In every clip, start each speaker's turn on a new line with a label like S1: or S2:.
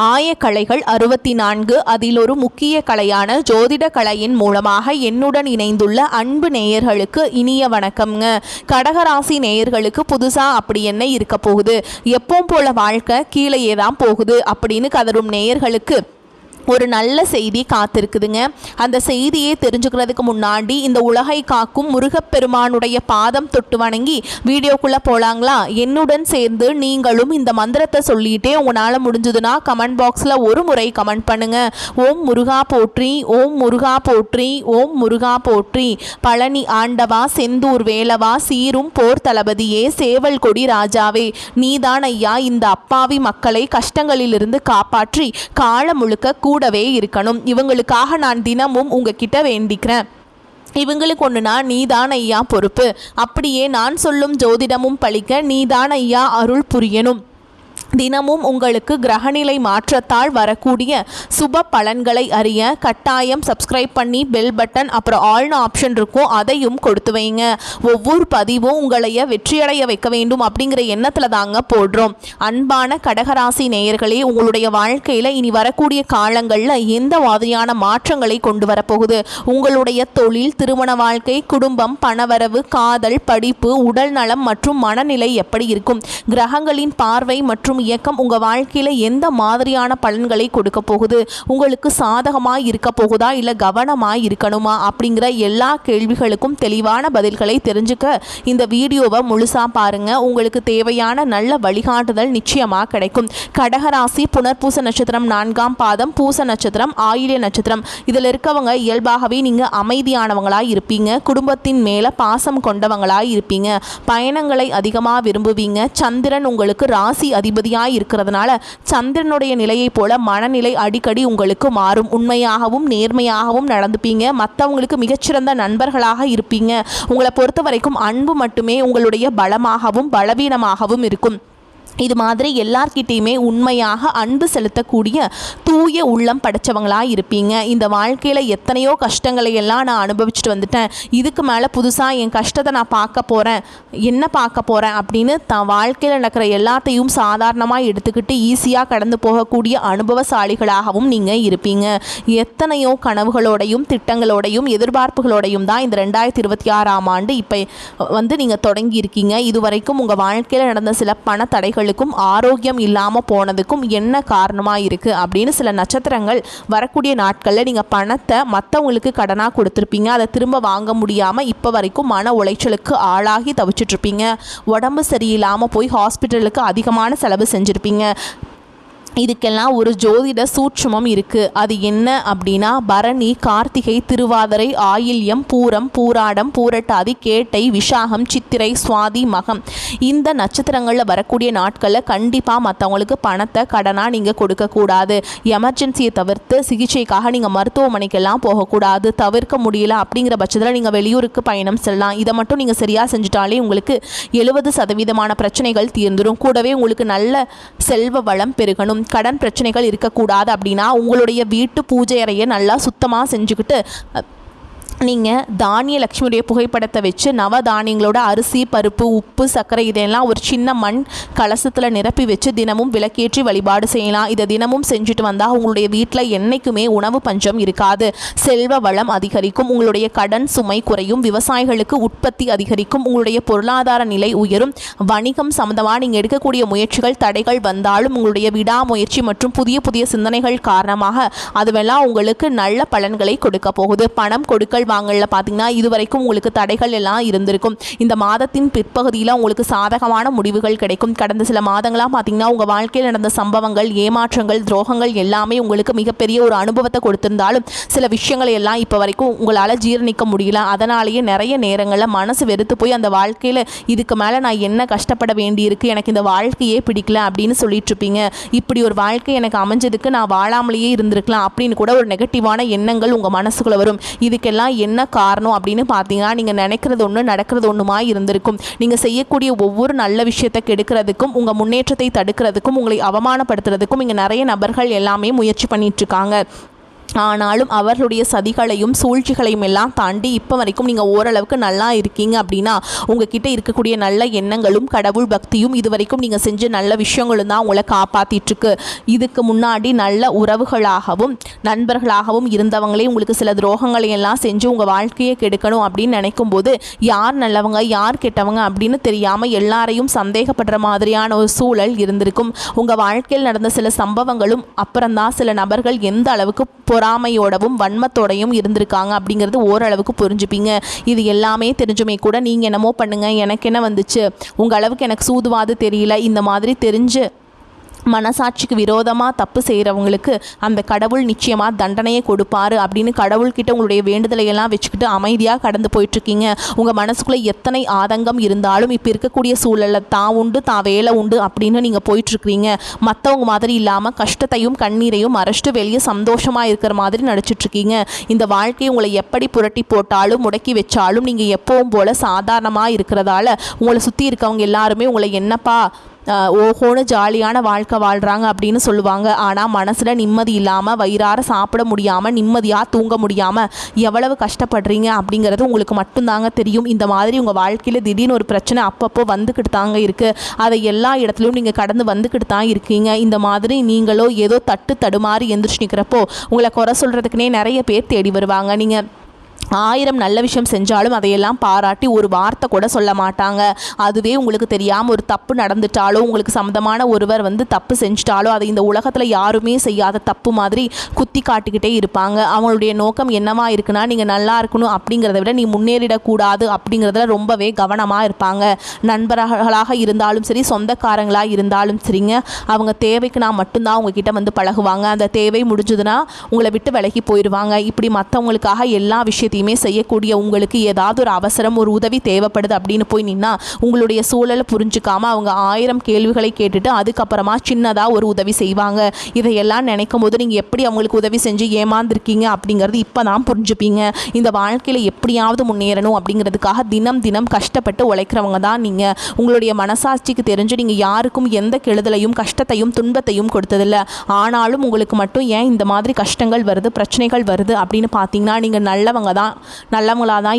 S1: ஆயக்கலைகள் 64 அதில் ஒரு முக்கிய கலையான ஜோதிட கலையின் மூலமாக என்னுடன் இணைந்துள்ள அன்பு நேயர்களுக்கு இனிய வணக்கம்ங்க. கடகராசி நேயர்களுக்கு புதுசா அப்படி என்ன இருக்க போகுது, எப்பவும் போல வாழ்க்கை கீழேயே தான் போகுது அப்படின்னு கதரும் நேயர்களுக்கு ஒரு நல்ல செய்தி காத்திருக்குதுங்க. அந்த செய்தியை தெரிஞ்சுக்கிறதுக்கு முன்னாடி இந்த உலகை காக்கும் முருகப்பெருமானுடைய பாதம் தொட்டு வணங்கி வீடியோக்குள்ளே போகலாங்களா? என்னுடன் சேர்ந்து நீங்களும் இந்த மந்திரத்தை சொல்லிகிட்டே உங்களால் முடிஞ்சதுன்னா கமெண்ட் பாக்ஸில் ஒரு முறை கமெண்ட் பண்ணுங்க. ஓம் முருகா போற்றி, ஓம் முருகா போற்றி, ஓம் முருகா போற்றி. பழனி ஆண்டவா, செந்தூர் வேலவா, சீரும் போர் தளபதியே, சேவல் கொடி ராஜாவே, நீதான் ஐயா இந்த அப்பாவி மக்களை கஷ்டங்களிலிருந்து காப்பாற்றி காலம் முழுக்க கூடவே இருக்கணும். இவங்களுக்காக நான் தினமும் உங்ககிட்ட வேண்டிக்கிறேன். இவங்களுக்கு ஒன்றுனா நீதான் ஐயா பொறுப்பு. அப்படியே நான் சொல்லும் ஜோதிடமும் பழிக்க நீதான் ஐயா அருள் புரியணும். தினமும் உங்களுக்கு கிரகநிலை மாற்றத்தால் வரக்கூடிய சுப பலன்களை அறிய கட்டாயம் சப்ஸ்கிரைப் பண்ணி பெல் பட்டன் அப்புறம் ஆல்னு ஆப்ஷன் இருக்கும், அதையும் கொடுத்து வைங்க. ஒவ்வொரு பதிவும் உங்களைய வெற்றியடைய வைக்க வேண்டும் அப்படிங்கிற எண்ணத்தில் தாங்க போடுறோம். அன்பான கடகராசி நேயர்களே, உங்களுடைய வாழ்க்கையில் இனி வரக்கூடிய காலங்களில் எந்த மாதிரியான மாற்றங்களை கொண்டு வரப்போகுது? உங்களுடைய தொழில், திருமண வாழ்க்கை, குடும்பம், பணவரவு, காதல், படிப்பு, உடல் நலம் மற்றும் மனநிலை எப்படி இருக்கும்? கிரகங்களின் பார்வை மற்றும் இயக்கம் உங்கள் வாழ்க்கையில் எந்த மாதிரியான பலன்களை கொடுக்க போகுது? உங்களுக்கு சாதகமாக இருக்க போகுதா இல்லை கவனமாக இருக்கணுமா? அப்படிங்கிற எல்லா கேள்விகளுக்கும் தெளிவான பதில்களை தெரிஞ்சுக்க இந்த வீடியோவை முழுசாக பாருங்கள். உங்களுக்கு தேவையான நல்ல வழிகாட்டுதல் நிச்சயமாக கிடைக்கும். கடகராசி புனர்பூச நட்சத்திரம் 4ஆம் பாதம், பூச நட்சத்திரம், ஆயில்ய நட்சத்திரம் இதில் இருக்கவங்க இயல்பாகவே நீங்கள் அமைதியானவங்களாக இருப்பீங்க. குடும்பத்தின் மேலே பாசம் கொண்டவங்களாக இருப்பீங்க. பயணங்களை அதிகமாக விரும்புவீங்க. சந்திரன் உங்களுக்கு ராசி அதிபதி இருக்கிறதுனால சந்திரனுடைய நிலையை போல மனநிலை அடிக்கடி உங்களுக்கு மாறும். உண்மையாகவும் நேர்மையாகவும் நடந்துப்பீங்க. மற்றவங்களுக்கு மிகச்சிறந்த நண்பர்களாக இருப்பீங்க. உங்களை பொறுத்த வரைக்கும் அன்பு மட்டுமே உங்களுடைய பலமாகவும் பலவீனமாகவும் இருக்கும். இது மாதிரி எல்லார்கிட்டையுமே உண்மையாக அன்பு செலுத்தக்கூடிய தூய உள்ளம் படைச்சவங்களாக இருப்பீங்க. இந்த வாழ்க்கையில் எத்தனையோ கஷ்டங்களை எல்லாம் நான் அனுபவிச்சுட்டு வந்துட்டேன். இதுக்கு மேலே புதுசாக என் கஷ்டத்தை நான் பார்க்க போகிறேன், என்ன பார்க்க போகிறேன் அப்படின்னு தான் வாழ்க்கையில் நடக்கிற எல்லாத்தையும் சாதாரணமாக எடுத்துக்கிட்டு ஈஸியாக கடந்து போகக்கூடிய அனுபவசாலிகளாகவும் நீங்கள் இருப்பீங்க. எத்தனையோ கனவுகளோடையும் திட்டங்களோடையும் எதிர்பார்ப்புகளோடையும் தான் இந்த 2026ஆம் ஆண்டு இப்போ நீங்கள் தொடங்கியிருக்கீங்க. இதுவரைக்கும் உங்கள் வாழ்க்கையில் நடந்த சில பண தடைகள் ஆரோக்கியம் இல்லாமல் போனதுக்கும் என்ன காரணமாக இருக்குது அப்படின்னு சில நட்சத்திரங்கள் வரக்கூடிய நாட்களில் நீங்கள் பணத்தை மற்றவங்களுக்கு கடனாக கொடுத்துருப்பீங்க. அதை திரும்ப வாங்க முடியாமல் இப்போ வரைக்கும் மன உளைச்சலுக்கு ஆளாகி தவிச்சிட்ருப்பீங்க. உடம்பு சரியில்லாமல் போய் ஹாஸ்பிட்டலுக்கு அதிகமான செலவு செஞ்சுருப்பீங்க. இதுக்கெல்லாம் ஒரு ஜோதிட சூட்சுமம் இருக்குது. அது என்ன அப்படின்னா, பரணி, கார்த்திகை, திருவாதிரை, ஆயில்யம், பூரம், பூராடம், பூரட்டாதி, கேட்டை, விஷாகம், சித்திரை, சுவாதி, மகம் இந்த நட்சத்திரங்களில் வரக்கூடிய நாட்களில் கண்டிப்பாக மற்றவங்களுக்கு பணத்தை கடனாக நீங்கள் கொடுக்கக்கூடாது. எமர்ஜென்சியை தவிர்த்து சிகிச்சைக்காக நீங்கள் மருத்துவமனைக்கெல்லாம் போகக்கூடாது. தவிர்க்க முடியல அப்படிங்கிற பட்சத்தில் நீங்கள் வெளியூருக்கு பயணம் செல்லலாம். இதை மட்டும் நீங்கள் சரியாக செஞ்சுட்டாலே உங்களுக்கு 70% பிரச்சனைகள் தீர்ந்துடும். கூடவே உங்களுக்கு நல்ல செல்வ வளம் பெருகணும். கடன் பிரச்சனைகள் இருக்கக்கூடாது அப்படின்னா உங்களுடைய வீட்டு பூஜை அறையை நல்லா சுத்தமாக செஞ்சுக்கிட்டு நீங்கள் தானிய லட்சுமியுடைய புகைப்படத்தை வச்சு நவதானியங்களோட அரிசி, பருப்பு, உப்பு, சர்க்கரை இதெல்லாம் ஒரு சின்ன மண் கலசத்தில் நிரப்பி வச்சு தினமும் விளக்கேற்றி வழிபாடு செய்யலாம். இதை தினமும் செஞ்சுட்டு வந்தால் உங்களுடைய வீட்டில் என்றைக்குமே உணவு பஞ்சம் இருக்காது. செல்வ வளம் அதிகரிக்கும். உங்களுடைய கடன் சுமை குறையும். விவசாயிகளுக்கு உற்பத்தி அதிகரிக்கும். உங்களுடைய பொருளாதார நிலை உயரும். வணிகம் சம்பந்தமாக நீங்கள் எடுக்கக்கூடிய முயற்சிகள் தடைகள் வந்தாலும் உங்களுடைய விடாமுயற்சி மற்றும் புதிய புதிய சிந்தனைகள் காரணமாக அதுவெல்லாம் உங்களுக்கு நல்ல பலன்களை கொடுக்க போகுது. பணம் கொடுக்கல் வாங்கல பார்த்தீங்கன்னா இதுவரைக்கும் உங்களுக்கு தடைகள் எல்லாம் இருந்திருக்கும். இந்த மாதத்தின் பிற்பகுதியில் உங்களுக்கு சாதகமான முடிவுகள் கிடைக்கும். கடந்த சில மாதங்களாக பார்த்தீங்கன்னா உங்கள் வாழ்க்கையில் நடந்த சம்பவங்கள், ஏமாற்றங்கள், துரோகங்கள் எல்லாமே உங்களுக்கு மிகப்பெரிய ஒரு அனுபவத்தை கொடுத்திருந்தாலும் சில விஷயங்களை எல்லாம் இப்போ வரைக்கும் உங்களால் ஜீரணிக்க முடியல. அதனாலேயே நிறைய நேரங்களில் மனசு வெறுத்து போய் அந்த வாழ்க்கையில் இதுக்கு மேலே நான் என்ன கஷ்டப்பட வேண்டியிருக்கு, எனக்கு இந்த வாழ்க்கையே பிடிக்கல அப்படின்னு சொல்லிட்டு இருப்பீங்க. இப்படி ஒரு வாழ்க்கை எனக்கு அமைஞ்சதுக்கு நான் வாழாமலேயே இருந்திருக்கலாம் அப்படின்னு கூட ஒரு நெகட்டிவான எண்ணங்கள் உங்கள் மனசுக்குள்ளே வரும். இதுக்கெல்லாம் என்ன காரணம் அப்படின்னு பார்த்தீங்கன்னா நீங்கள் நினைக்கிறது ஒன்று நடக்கிறது ஒன்றுமா இருந்திருக்கும். நீங்கள் செய்யக்கூடிய ஒவ்வொரு நல்ல விஷயத்தை கெடுக்கிறதுக்கும் உங்கள் முன்னேற்றத்தை தடுக்கிறதுக்கும் உங்களை அவமானப்படுத்துறதுக்கும் இங்கே நிறைய நபர்கள் எல்லாமே முயற்சி பண்ணிட்டு இருக்காங்க. ஆனாலும் அவர்களுடைய சதிகளையும் சூழ்ச்சிகளையும் எல்லாம் தாண்டி இப்போ வரைக்கும் நீங்கள் ஓரளவுக்கு நல்லா இருக்கீங்க அப்படின்னா உங்ககிட்ட இருக்கக்கூடிய நல்ல எண்ணங்களும் கடவுள் பக்தியும் இது வரைக்கும் நீங்கள் செஞ்ச நல்ல விஷயங்களும் தான் உங்களை காப்பாற்றிட்டுருக்கு. இதுக்கு முன்னாடி நல்ல உறவுகளாகவும் நண்பர்களாகவும் இருந்தவங்களே உங்களுக்கு சில துரோகங்களை எல்லாம் செஞ்சு உங்கள் வாழ்க்கையை கெடுக்கணும் அப்படின்னு நினைக்கும் போது யார் நல்லவங்க யார் கெட்டவங்க அப்படின்னு தெரியாமல் எல்லாரையும் சந்தேகப்படுற மாதிரியான ஒரு சூழல் இருந்திருக்கும். உங்கள் வாழ்க்கையில் நடந்த சில சம்பவங்களும் அப்புறம்தான் சில நபர்கள் எந்த அளவுக்கு பொறாமையோடவும் வன்மத்தோடையும் இருந்திருக்காங்க அப்படிங்கிறது ஓரளவுக்கு புரிஞ்சுப்பீங்க. இது எல்லாமே தெரிஞ்சுமே கூட நீங்கள் என்னமோ பண்ணுங்கள், எனக்கு என்ன வந்துச்சு, உங்கள் அளவுக்கு எனக்கு சூதுவாது தெரியல, இந்த மாதிரி தெரிஞ்சு மனசாட்சிக்கு விரோதமாக தப்பு செய்கிறவங்களுக்கு அந்த கடவுள் நிச்சயமாக தண்டனையை கொடுப்பாரு அப்படின்னு கடவுள்கிட்ட உங்களுடைய வேண்டுதலை எல்லாம் வச்சுக்கிட்டு அமைதியாக கடந்து போயிட்டுருக்கீங்க. உங்கள் மனசுக்குள்ளே எத்தனை ஆதங்கம் இருந்தாலும் இப்போ இருக்கக்கூடிய சூழலில் தான் உண்டு தான் வேலை உண்டு அப்படின்னு நீங்கள் போயிட்டுருக்கிறீங்க. மற்றவங்க மாதிரி இல்லாமல் கஷ்டத்தையும் கண்ணீரையும் மறைச்சிட்டு வெளியே சந்தோஷமாக இருக்கிற மாதிரி நடிச்சிட்ருக்கீங்க. இந்த வாழ்க்கையை உங்களை எப்படி புரட்டி போட்டாலும் முடக்கி வச்சாலும் நீங்கள் எப்பவும் போல் சாதாரணமாக இருக்கிறதால உங்களை சுற்றி இருக்கவங்க எல்லாருமே உங்களை என்னப்பா ஓஹோன்னு ஜாலியான வாழ்க்கை வாழ்கிறாங்க அப்படின்னு சொல்லுவாங்க. ஆனால் மனசில் நிம்மதி இல்லாமல் வயிறார சாப்பிட முடியாமல் நிம்மதியாக தூங்க முடியாமல் எவ்வளவு கஷ்டப்படுறீங்க அப்படிங்கிறது உங்களுக்கு மட்டும்தாங்க தெரியும். இந்த மாதிரி உங்கள் வாழ்க்கையில் திடீர்னு ஒரு பிரச்சனை அப்பப்போ வந்துக்கிட்டு தாங்க இருக்குது. அதை எல்லா இடத்துலையும் நீங்கள் கடந்து வந்துக்கிட்டு தான் இருக்கீங்க. இந்த மாதிரி நீங்களோ ஏதோ தடுமாறி எந்திரிச்சு நிற்கிறப்போ உங்களை குறை சொல்கிறதுக்குனே நிறைய பேர் தேடி வருவாங்க. நீங்கள் 1000 நல்ல விஷயம் செஞ்சாலும் அதையெல்லாம் பாராட்டி ஒரு வார்த்தை கூட சொல்ல மாட்டாங்க. அதுவே உங்களுக்கு தெரியாமல் ஒரு தப்பு நடந்துட்டாலோ உங்களுக்கு சம்மந்தமான ஒருவர் தப்பு செஞ்சிட்டாலோ அதை இந்த உலகத்தில் யாருமே செய்யாத தப்பு மாதிரி குத்தி காட்டிக்கிட்டே இருப்பாங்க. அவங்களுடைய நோக்கம் என்னவா இருக்குன்னா நீங்கள் நல்லா இருக்கணும் அப்படிங்கிறத விட நீ முன்னேறிடக்கூடாது அப்படிங்கிறதுல ரொம்பவே கவனமாக இருப்பாங்க. நண்பர்களாக இருந்தாலும் சரி சொந்தக்காரங்களாக இருந்தாலும் சரிங்க, அவங்க தேவைக்கு நான் மட்டும்தான் உங்ககிட்ட பழகுவாங்க. அந்த தேவை முடிஞ்சதுன்னா உங்களை விட்டு விலகி போயிடுவாங்க. இப்படி மற்றவங்களுக்காக எல்லா விஷயத்தையும் செய்யக்கூடிய உங்களுக்கு ஏதாவது ஒரு அவசரம் ஒரு உதவி தேவைப்படுது அப்படின்னு போய் நின்னா உங்களுடைய சூழலை புரிஞ்சுக்காம அவங்க 1000 கேள்விகளை கேட்டுட்டு அதுக்கப்புறமா சின்னதாக ஒரு உதவி செய்வாங்க. இதையெல்லாம் நினைக்கும் போது நீங்கள் எப்படி அவங்களுக்கு உதவி செஞ்சு ஏமாந்துருக்கீங்க அப்படிங்கிறது இப்போ தான் புரிஞ்சுப்பீங்க. இந்த வாழ்க்கையில் எப்படியாவது முன்னேறணும் அப்படிங்கிறதுக்காக தினம் தினம் கஷ்டப்பட்டு உழைக்கிறவங்க தான் நீங்கள். உங்களுடைய மனசாட்சிக்கு தெரிஞ்சு நீங்கள் யாருக்கும் எந்த கெடுதலையும் கஷ்டத்தையும் துன்பத்தையும் கொடுத்ததில்லை. ஆனாலும் உங்களுக்கு மட்டும் ஏன் இந்த மாதிரி கஷ்டங்கள் வருது பிரச்சனைகள் வருது அப்படின்னு பார்த்தீங்கன்னா நீங்கள் நல்லவங்களாக தான்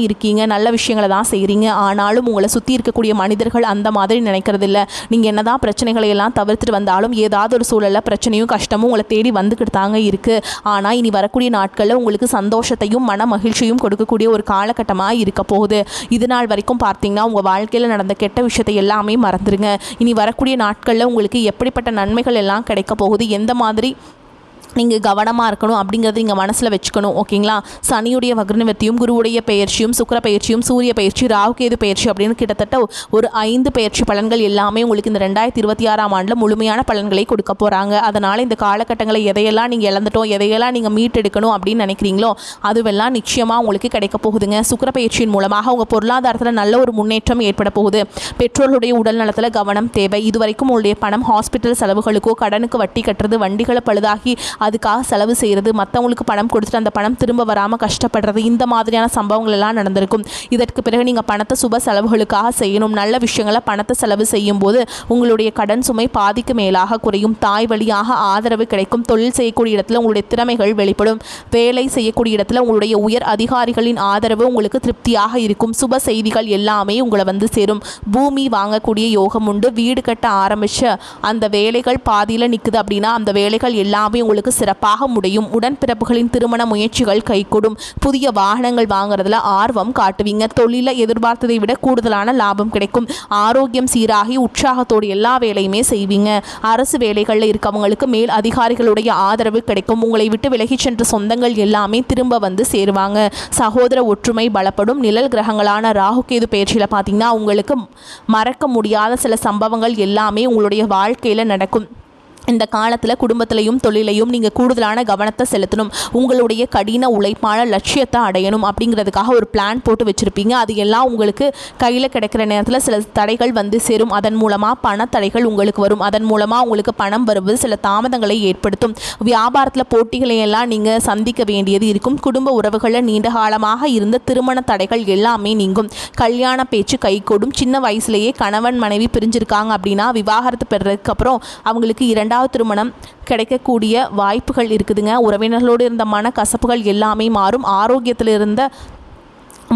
S1: இருக்கீங்க, நல்ல விஷயங்களை தான் செய்கிறீங்க. ஆனாலும் உங்களை சுற்றி இருக்கக்கூடிய மனிதர்கள் அந்த மாதிரி நினைக்கிறதில்ல. நீங்கள் என்ன தான் பிரச்சனைகளை எல்லாம் தவிர்த்துட்டு வந்தாலும் ஏதாவது ஒரு சூழலில் பிரச்சனையும் கஷ்டமும் உங்களை தேடி வந்துக்கிட்டு தாங்க இருக்குது. ஆனால் இனி வரக்கூடிய நாட்களில் உங்களுக்கு சந்தோஷத்தையும் மன மகிழ்ச்சியும் கொடுக்கக்கூடிய ஒரு காலகட்டமாக இருக்க போகுது. இது நாள் வரைக்கும் பார்த்தீங்கன்னா உங்கள் வாழ்க்கையில் நடந்த கெட்ட விஷயத்தை எல்லாமே மறந்துடுங்க. இனி வரக்கூடிய நாட்களில் உங்களுக்கு எப்படிப்பட்ட நன்மைகள் எல்லாம் கிடைக்க போகுது, எந்த மாதிரி நீங்கள் கவனமாக இருக்கணும் அப்படிங்கிறது நீங்கள் மனசில் வச்சுக்கணும். ஓகேங்களா? சனியுடைய வக்ரநிவர்த்தியும் குருவுடைய பயிற்சியும் சுக்கிர பயிற்சியும் சூரிய பயிற்சி ராகுகேது பயிற்சி அப்படின்னு கிட்டத்தட்ட ஒரு 5 பயிற்சி பலன்கள் எல்லாமே உங்களுக்கு இந்த 2026ஆம் ஆண்டில் முழுமையான பலன்களை கொடுக்க போகிறாங்க. அதனால் இந்த காலகட்டங்களை எதையெல்லாம் நீங்கள் இழந்துட்டோம் எதையெல்லாம் நீங்கள் மீட்டெடுக்கணும் அப்படின்னு நினைக்கிறீங்களோ அதுவெல்லாம் நிச்சயமாக உங்களுக்கு கிடைக்க போகுதுங்க. சுக்கிர பயிற்சியின் மூலமாக உங்கள் பொருளாதாரத்தில் நல்ல ஒரு முன்னேற்றம் ஏற்பட போகுது. பெற்றோர்களுடைய உடல் நலத்தில் கவனம் தேவை. இதுவரைக்கும் உங்களுடைய பணம் ஹாஸ்பிட்டல் செலவுகளுக்கோ கடனுக்கு வட்டி கட்டுறது வண்டிகளை பழுதாகி அதுக்காக செலவு செய்கிறது மற்றவங்களுக்கு பணம் கொடுத்துட்டு அந்த பணம் திரும்ப வராமல் கஷ்டப்படுறது இந்த மாதிரியான சம்பவங்கள் எல்லாம் நடந்திருக்கும். இதற்கு பிறகு நீங்கள் பணத்தை சுப செலவுகளுக்காக செய்யணும். நல்ல விஷயங்களை பணத்தை செலவு செய்யும் போது உங்களுடைய கடன் சுமை பாதிக்கு மேலாக குறையும். தாய் வழியாக ஆதரவு கிடைக்கும். தொழில் செய்யக்கூடிய இடத்துல உங்களுடைய திறமைகள் வெளிப்படும். வேலை செய்யக்கூடிய இடத்துல உங்களுடைய உயர் அதிகாரிகளின் ஆதரவு உங்களுக்கு திருப்தியாக இருக்கும். சுப செய்திகள் எல்லாமே உங்களை சேரும். பூமி வாங்கக்கூடிய யோகம் உண்டு. வீடு கட்ட ஆரம்பிச்ச அந்த வேலைகள் பாதியில் நிற்குது அப்படின்னா அந்த வேலைகள் எல்லாமே உங்களுக்கு சிறப்பாக முடியும். உடன்பிறப்புகளின் திருமண முயற்சிகள் கைகூடும். புதிய வாகனங்கள் வாங்குறதுல ஆர்வம் காட்டுவீங்க. தொழில எதிர்பார்த்ததை விட கூடுதலான லாபம் கிடைக்கும். ஆரோக்கியம் சீராகி உற்சாகத்தோடு எல்லா வேலையுமே செய்வீங்க. அரசு வேலைகளில் இருக்கவங்களுக்கு மேல் அதிகாரிகளுடைய ஆதரவு கிடைக்கும். உங்களை விட்டு விலகி சென்ற சொந்தங்கள் எல்லாமே திரும்ப சேருவாங்க. சகோதர ஒற்றுமை பலப்படும். நிழல் கிரகங்களான ராகுகேது பயிற்சியில் பார்த்தீங்கன்னா உங்களுக்கு மறக்க முடியாத சில சம்பவங்கள் எல்லாமே உங்களுடைய வாழ்க்கையில் நடக்கும். இந்த காலத்தில் குடும்பத்திலையும் தொழிலையும் நீங்கள் கூடுதலான கவனத்தை செலுத்தணும். உங்களுடைய கடின உழைப்பான லட்சியத்தை அடையணும் அப்படிங்கிறதுக்காக ஒரு பிளான் போட்டு வச்சுருப்பீங்க. அது எல்லாம் உங்களுக்கு கையில் கிடைக்கிற நேரத்தில் சில தடைகள் சேரும். அதன் மூலமாக பணத்தடைகள் உங்களுக்கு வரும். அதன் மூலமாக உங்களுக்கு பணம் வருவது சில தாமதங்களை ஏற்படுத்தும். வியாபாரத்தில் போட்டிகளை எல்லாம் நீங்கள் சந்திக்க வேண்டியது இருக்கும். குடும்ப உறவுகளில் நீண்ட காலமாக இருந்த திருமண தடைகள் எல்லாமே நீங்கும். கல்யாண பேச்சு கைகூடும். சின்ன வயசுலேயே கணவன் மனைவி பிரிஞ்சிருக்காங்க அப்படின்னா விவாகரத்து பெறதுக்கு அப்புறம் அவங்களுக்கு 2 இரண்டாவது திருமணம் கிடைக்கக்கூடிய வாய்ப்புகள் இருக்குதுங்க. உறவினர்களோடு இருந்த மன கசப்புகள் எல்லாமே மாறும். ஆரோக்கியத்தில் இருந்த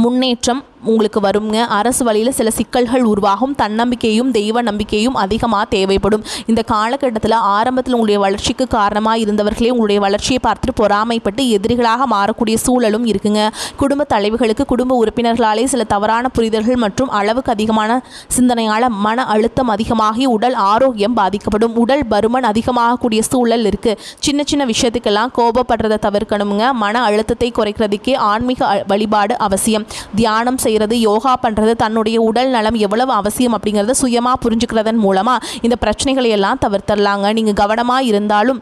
S1: முன்னேற்றம் உங்களுக்கு வருங்க. அரசு வழியில் சில சிக்கல்கள் உருவாகும். தன்னம்பிக்கையும் தெய்வ நம்பிக்கையும் அதிகமாக தேவைப்படும். இந்த காலகட்டத்தில் ஆரம்பத்தில் உங்களுடைய வளர்ச்சிக்கு காரணமாக இருந்தவர்களே உங்களுடைய வளர்ச்சியை பார்த்துட்டு பொறாமைப்பட்டு எதிரிகளாக மாறக்கூடிய சூழலும் இருக்குங்க. குடும்ப தலைவர்களுக்கு குடும்ப உறுப்பினர்களாலே சில தவறான புரிதல்கள் மற்றும் அளவுக்கு அதிகமான சிந்தனையால் மன அழுத்தம் அதிகமாகி உடல் ஆரோக்கியம் பாதிக்கப்படும். உடல் பருமன் அதிகமாகக்கூடிய சூழல் இருக்குது. சின்ன சின்ன விஷயத்துக்கெல்லாம் கோபப்படுறதை தவிர்க்கணுங்க. மன அழுத்தத்தை குறைக்கிறதுக்கே ஆன்மீக வழிபாடு அவசியம். தியானம் செய்கிறது, யோகா பண்ணுறது, தன்னுடைய உடல் நலம் எவ்வளவு அவசியம் அப்படிங்கிறத சுயமாக புரிஞ்சுக்கிறதன் மூலமாக இந்த பிரச்சனைகளை எல்லாம் தவிர்த்தரலாங்க. நீங்கள் கவனமாக இருந்தாலும்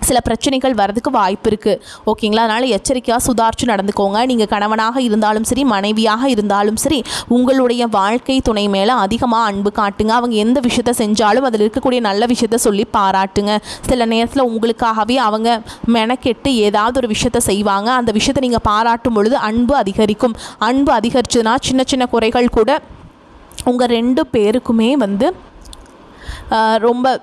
S1: சில பிரச்சனைகள் வரதுக்கு வாய்ப்பு இருக்குது. ஓகேங்களா? அதனால் எச்சரிக்கையாக சுதாரித்து நடந்துக்கோங்க. நீங்கள் கணவனாக இருந்தாலும் சரி, மனைவியாக இருந்தாலும் சரி, உங்களுடைய வாழ்க்கை துணை மேலே அதிகமாக அன்பு காட்டுங்க. அவங்க எந்த விஷயத்த செஞ்சாலும் அதில் இருக்கக்கூடிய நல்ல விஷயத்த சொல்லி பாராட்டுங்க. சில நேரத்தில் உங்களுக்காகவே அவங்க மெனக்கெட்டு ஏதாவது ஒரு விஷயத்த செய்வாங்க. அந்த விஷயத்தை நீங்கள் பாராட்டும் பொழுது அன்பு அதிகரிக்கும். அன்பு அதிகரிச்சதுன்னா சின்ன சின்ன குறைகள் கூட உங்கள் 2 பேருக்குமே ரொம்ப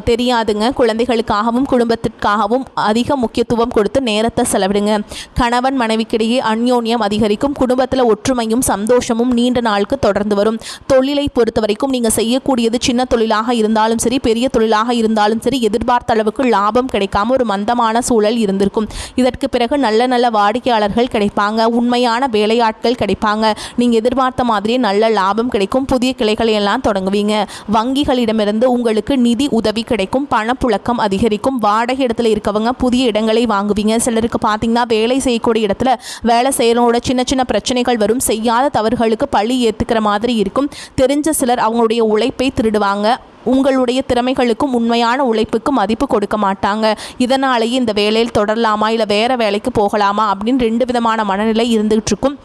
S1: தெரியாதுங்க. குழந்தைகளுக்காகவும் குடும்பத்திற்காகவும் அதிக முக்கியத்துவம் கொடுத்து நேரத்தை செலவிடுங்க. கணவன் மனைவிக்கிடையே அந்யோன்யம் அதிகரிக்கும். குடும்பத்தில் ஒற்றுமையும் சந்தோஷமும் நீண்ட நாளுக்கு தொடர்ந்து வரும். தொழிலை பொறுத்த வரைக்கும் நீங்கள் செய்யக்கூடியது சின்ன தொழிலாக இருந்தாலும் சரி, பெரிய தொழிலாக இருந்தாலும் சரி, எதிர்பார்த்த அளவுக்கு லாபம் கிடைக்காம ஒரு மந்தமான சூழல் இருந்திருக்கும். இதற்கு பிறகு நல்ல நல்ல வாடிக்கையாளர்கள் கிடைப்பாங்க. உண்மையான வேலையாட்கள் கிடைப்பாங்க. நீங்கள் எதிர்பார்த்த மாதிரியே நல்ல லாபம் கிடைக்கும். புதிய கிளைகளை எல்லாம் தொடங்குவீங்க. வங்கிகளிடமிருந்து உங்களுக்கு நிதி உதவி கிடைக்கும். பணப்புழக்கம் அதிகரிக்கும். வாடகை இடத்துல இருக்கவங்க புதிய இடங்களை வாங்குவீங்க. சிலருக்கு பார்த்தீங்கன்னா வேலை செய்யக்கூடிய இடத்துல வேலை செய்யறோட சின்ன சின்ன பிரச்சனைகள் வரும். செய்யாத தவறுகளுக்கு பழி ஏற்றுக்கிற மாதிரி இருக்கும். தெரிஞ்ச சிலர் அவங்களுடைய உழைப்பை திருடுவாங்க. உங்களுடைய திறமைகளுக்கும் உண்மையான உழைப்புக்கு மதிப்பு கொடுக்க மாட்டாங்க. இதனாலேயே இந்த வேலையில் தொடரலாமா இல்லை வேறு வேலைக்கு போகலாமா அப்படின்னு 2 விதமான மனநிலை இருந்துகிட்டு இருக்கும்.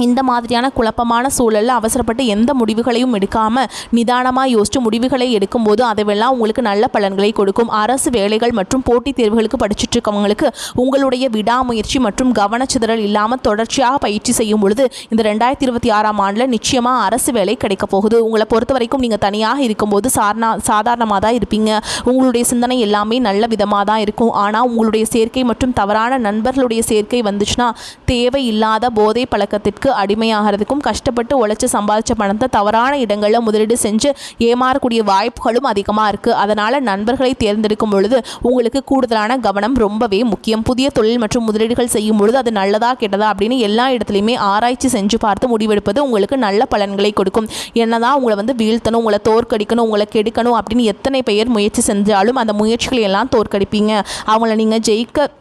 S1: இந்த மாதிரியான குழப்பமான சூழலில் அவசரப்பட்டு எந்த முடிவுகளையும் எடுக்காமல் நிதானமாக யோசித்து முடிவுகளை எடுக்கும்போது அதுவெல்லாம் உங்களுக்கு நல்ல பலன்களை கொடுக்கும். அரசு வேலைகள் மற்றும் போட்டித் தேர்வுகளுக்கு படிச்சுட்டு இருக்கவங்களுக்கு உங்களுடைய விடாமுயற்சி மற்றும் கவனச்சிதறல் இல்லாமல் தொடர்ச்சியாக பயிற்சி செய்யும் பொழுது இந்த 2026ஆம் ஆண்டில் நிச்சயமாக அரசு வேலை கிடைக்க போகுது. உங்களை பொறுத்த வரைக்கும் நீங்கள் தனியாக இருக்கும்போது சாதாரணமாக தான் இருப்பீங்க. உங்களுடைய சிந்தனை எல்லாமே நல்ல விதமாக தான் இருக்கும். ஆனால் உங்களுடைய சேர்க்கை மற்றும் தவறான நண்பர்களுடைய சேர்க்கை வந்துச்சுன்னா தேவையில்லாத போதை பழக்கத்திற்கு அடிமையாகிறதுக்கும் கஷ்டப்பட்டு உழைச்சு சம்பாதிச்ச பணத்தை தவறான இடங்களில் முதலீடு செஞ்சு ஏமாறக்கூடிய வாய்ப்புகளும் அதிகமாக இருக்குது. அதனால் நண்பர்களை தேர்ந்தெடுக்கும் பொழுது உங்களுக்கு கூடுதலான கவனம் ரொம்பவே முக்கியம். புதிய தொழில் மற்றும் முதலீடுகள் செய்யும் பொழுது அது நல்லதா கெட்டதா அப்படின்னு எல்லா இடத்துலையுமே ஆராய்ச்சி செஞ்சு பார்த்து முடிவெடுப்பது உங்களுக்கு நல்ல பலன்களை கொடுக்கும். என்னதான் உங்களை வீழ்த்தணும், உங்களை தோற்கடிக்கணும், உங்களை கெடுக்கணும் அப்படின்னு எத்தனை பேர் முயற்சி செஞ்சாலும் அந்த முயற்சிகளை எல்லாம் தோற்கடிப்பீங்க. அவங்கள நீங்கள் ஜெயிக்க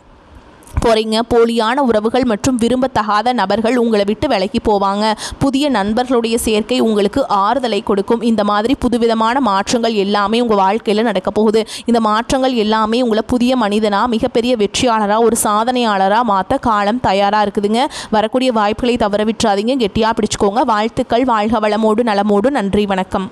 S1: போகிறீங்க. போலியான உறவுகள் மற்றும் விரும்பத்தகாத நபர்கள் உங்களை விட்டு விலகி போவாங்க. புதிய நண்பர்களுடைய சேர்க்கை உங்களுக்கு ஆறுதலை கொடுக்கும். இந்த மாதிரி புதுவிதமான மாற்றங்கள் எல்லாமே உங்கள் வாழ்க்கையில் நடக்க போகுது. இந்த மாற்றங்கள் எல்லாமே உங்களை புதிய மனிதனாக, மிகப்பெரிய வெற்றியாளராக, ஒரு சாதனையாளராக மாற்ற காலம் தயாராக இருக்குதுங்க. வரக்கூடிய வாய்ப்புகளை தவற விட்டுறாதீங்க. கெட்டியாக பிடிச்சிக்கோங்க. வாழ்த்துக்கள். வாழ்க வளமோடு நலமோடு. நன்றி, வணக்கம்.